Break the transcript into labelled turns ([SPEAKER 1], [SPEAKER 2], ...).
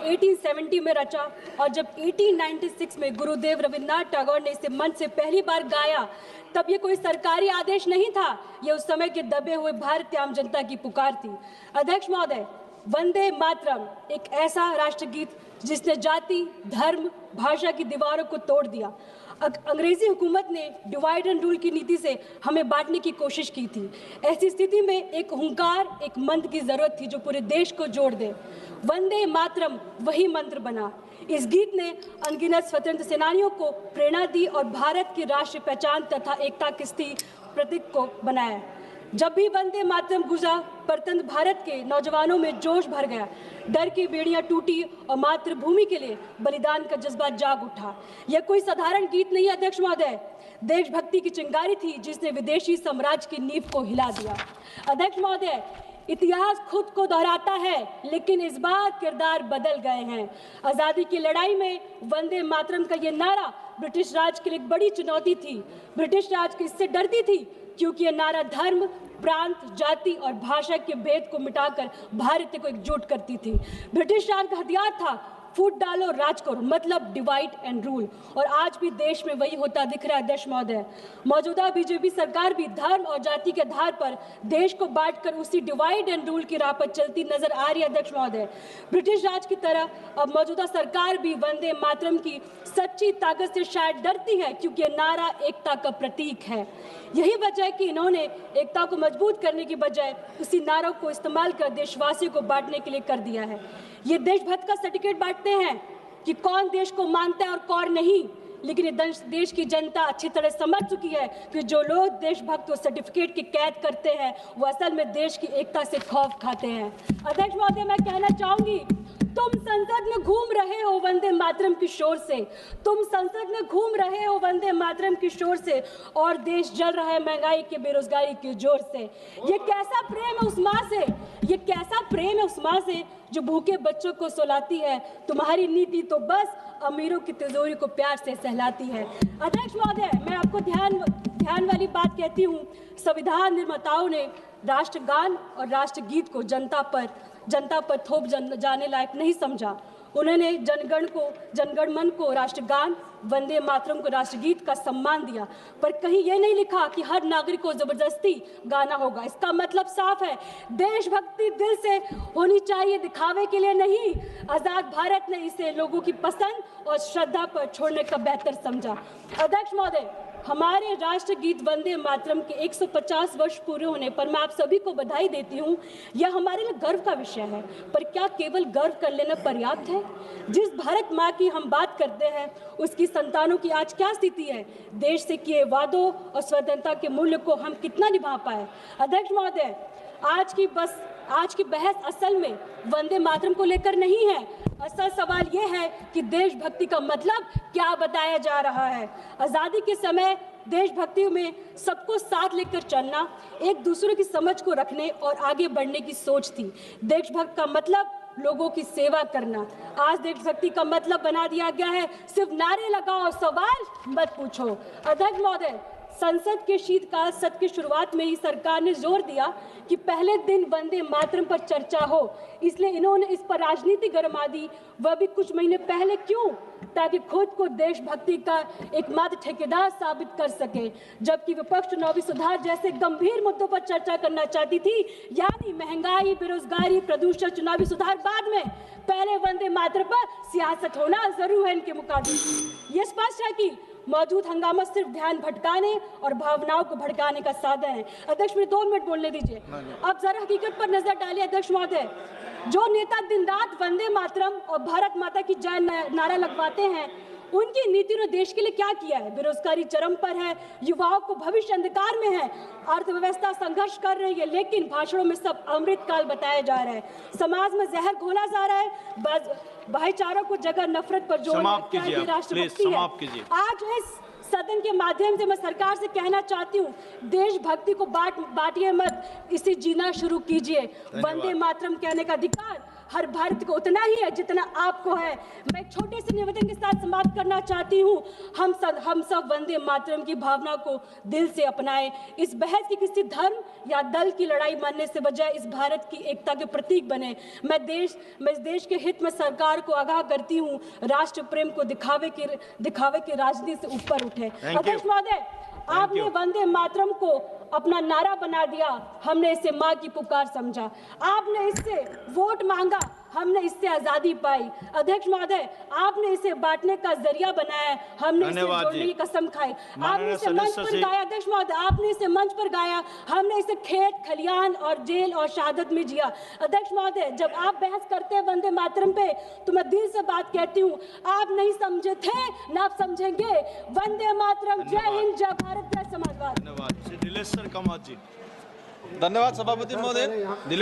[SPEAKER 1] 1870 में रचा और जब 1896 में गुरुदेव रविन्द्रनाथ टैगोर ने इसे मंच से पहली बार गाया, तब ये कोई सरकारी आदेश नहीं था, ये उस समय के दबे हुए भारतीय आम जनता की पुकार थी। अध्यक्ष महोदय, वंदे मातरम एक ऐसा राष्ट्रगीत जिसने जाति, धर्म, भाषा की दीवारों को तोड़ दिया। अंग्रेजी हुकूमत ने डिवाइड एंड रूल की नीति से हमें बांटने की कोशिश की थी। ऐसी स्थिति में एक हुंकार, एक मंत्र की जरूरत थी जो पूरे देश को जोड़ दे। वंदे मातरम वही मंत्र बना। इस गीत ने अनगिनत स्वतंत्र सेनानियों को प्रेरणा दी और भारत की राष्ट्रीय पहचान तथा एकता के प्रतीक को बनाया। जब भी वंदे मातरम गुजा, परतंत्र भारत के नौजवानों में जोश भर गया, डर की बेड़ियां टूटी और मातृभूमि के लिए बलिदान का जज्बा जाग उठा। यह कोई साधारण गीत नहीं, अध्यक्ष महोदय, देशभक्ति की चिंगारी थी जिसने विदेशी साम्राज्य की नींव को हिला दिया। अध्यक्ष महोदय, इतिहास खुद को दोहराता है, लेकिन इस बार किरदार बदल गए हैं। आज़ादी की लड़ाई में वंदे मातरम का ये नारा ब्रिटिश राज के लिए एक बड़ी चुनौती थी। ब्रिटिश राज इससे डरती थी क्योंकि यह नारा धर्म, प्रांत, जाति और भाषा के भेद को मिटाकर भारतीय को एकजुट करती थी। ब्रिटिश राज का हथियार था फूट डालो राज करो, मतलब डिवाइड एंड रूल, और आज भी देश में वही होता दिख रहा है। अध्यक्ष महोदय, मौजूदा बीजेपी सरकार भी धर्म और जाति के आधार पर देश को बांटकर उसी डिवाइड एंड रूल की राह पर चलती नजर आ रही है। अध्यक्ष महोदय, ब्रिटिश राज की तरह अब मौजूदा सरकार भी वंदे मातरम की सच्ची ताकत से शायद डरती है, क्योंकि यह नारा एकता का प्रतीक है। यही वजह है कि इन्होंने एकता को मजबूत करने की बजाय उसी नारों को इस्तेमाल कर देशवासियों को बांटने के लिए कर दिया है। ये देशभक्त का सर्टिफिकेट बांटते हैं कि कौन देश को मानता है और कौन नहीं, लेकिन ये देश की जनता अच्छी तरह समझ चुकी है कि जो लोग देशभक्त को सर्टिफिकेट की कैद करते हैं वो असल में देश की एकता से खौफ खाते हैं। अध्यक्ष महोदय, मैं कहना चाहूंगी, तुम संसद में घूम रहे हो वंदे मातरम की शोर से, तुम संसद में घूम रहे हो वंदे मातरम की शोर से, और देश जल रहा है महंगाई के, बेरोजगारी के जोर से। ये कैसा प्रेम है उस माँ से, ये कैसा प्रेम है उस माँ से जो भूखे बच्चों को सुलाती है। तुम्हारी नीति तो बस अमीरों की तिजोरी को प्यार से सहलाती है। अध्यक्ष महोदय, मैं आपको ध्यान वाली बात कहती हूँ, संविधान निर्माताओं ने राष्ट्रगान और राष्ट्रगीत को जनता पर थोप जाने लायक नहीं समझा। उन्होंने जनगण मन को राष्ट्रगान, वंदे मातरम को राष्ट्रगीत का सम्मान दिया, पर कहीं यह नहीं लिखा कि हर नागरिक को जबरदस्ती गाना होगा। इसका मतलब साफ है, देशभक्ति दिल से होनी चाहिए, दिखावे के लिए नहीं। आजाद भारत ने इसे लोगों की पसंद और श्रद्धा पर छोड़ने का बेहतर समझा। अध्यक्ष महोदय, हमारे राष्ट्रगीत वंदे मातरम के 150 वर्ष पूरे होने पर मैं आप सभी को बधाई देती हूँ। यह हमारे लिए गर्व का विषय है, पर क्या केवल गर्व कर लेना पर्याप्त है? जिस भारत माँ की हम बात करते हैं, उसकी संतानों की आज क्या स्थिति है? देश से किए वादों और स्वतंत्रता के मूल्य को हम कितना निभा पाए? अध्यक्ष महोदय, आज की बहस असल में वंदे मातरम को लेकर नहीं है। असल सवाल यह है कि देशभक्ति का मतलब क्या बताया जा रहा है। आज़ादी के समय देशभक्ति में सबको साथ लेकर चलना, एक दूसरे की समझ को रखने और आगे बढ़ने की सोच थी। देशभक्त का मतलब लोगों की सेवा करना। आज देशभक्ति का मतलब बना दिया गया है सिर्फ नारे लगाओ, सवाल मत पूछो। अध्यक्ष महोदय, संसद के शीतकाल सत्र की शुरुआत में ही सरकार ने जोर दिया कि पहले दिन वंदे मातरम पर चर्चा हो, इसलिए इन्होंने इस पर राजनीति गरमा दी, वह भी कुछ महीने पहले। क्यों? ताकि खुद को देशभक्ति का एकमात्र ठेकेदार साबित कर सके, जबकि विपक्ष चुनावी सुधार जैसे गंभीर मुद्दों पर चर्चा करना चाहती थी, यानी महंगाई, बेरोजगारी, प्रदूषण, चुनावी सुधार बाद में, पहले वंदे मातरम पर सियासत होना जरूर है इनके मुकाबले। ये स्पष्ट है कि मौजूद हंगामा सिर्फ ध्यान भटकाने और भावनाओं को भड़काने का साधन है। अध्यक्ष, मुझे 2 मिनट बोलने दीजिए। अब जरा हकीकत पर नजर डालिए। अध्यक्ष महोदय, जो नेता दिन रात वंदे मातरम और भारत माता की जय नारा लगवाते हैं, उनकी नीति ने देश के लिए क्या किया है? बेरोजगारी चरम पर है, युवाओं को भविष्य अंधकार में है, अर्थव्यवस्था संघर्ष कर रही है, लेकिन भाषणों में सब अमृतकाल बताया जा रहा है, समाज में जहर घोला जा रहा है, भाईचारों को जगह नफरत पर जोर राष्ट्रभक्ति है। आज इस सदन के माध्यम से मैं सरकार से कहना चाहती हूँ, देशभक्ति को बांटिए मत, इसे जीना शुरू कीजिए। वंदे मातरम कहने का अधिकार हर भारत को उतना ही है जितना आपको है। मैं एक छोटे से निवेदन के साथ समाप्त करना चाहती हूँ। हम सब वंदे मातरम की भावना को दिल से अपनाएं। इस बहस की किसी धर्म या दल की लड़ाई मानने से बजाय इस भारत की एकता के प्रतीक बने। मैं इस देश के हित में सरकार को आगाह करती हूँ, राष्ट्र प्रेम को दिखावे की राजनीति से ऊपर उठे। अध्यक्ष महोदय, आपने वंदे मातरम को अपना नारा बना दिया, हमने इसे माँ की पुकार समझा। आपने इससे वोट मांगा, हमने इससे आजादी पाई। अध्यक्ष महोदय, आपने इसे बांटने का जरिया बनाया, हमने इसे जोड़ने की कसम खाई। आपने इसे मंच पर गाया, अध्यक्ष महोदय, आपने इसे मंच पर गाया, हमने इसे खेत खलियान और जेल और शहादत में जिया। अध्यक्ष महोदय, जब आप बहस करते हैं वंदे मातरम पे, तो मैं दिल से बात कहती हूँ, आप नहीं समझे थे, ना आप समझेंगे। वंदे मातरम, जय हिंद, जय भारत, जय समाजवाद।
[SPEAKER 2] धन्यवाद। श्री नीलेश सर कामत जी।
[SPEAKER 3] धन्यवाद सभापति महोदय।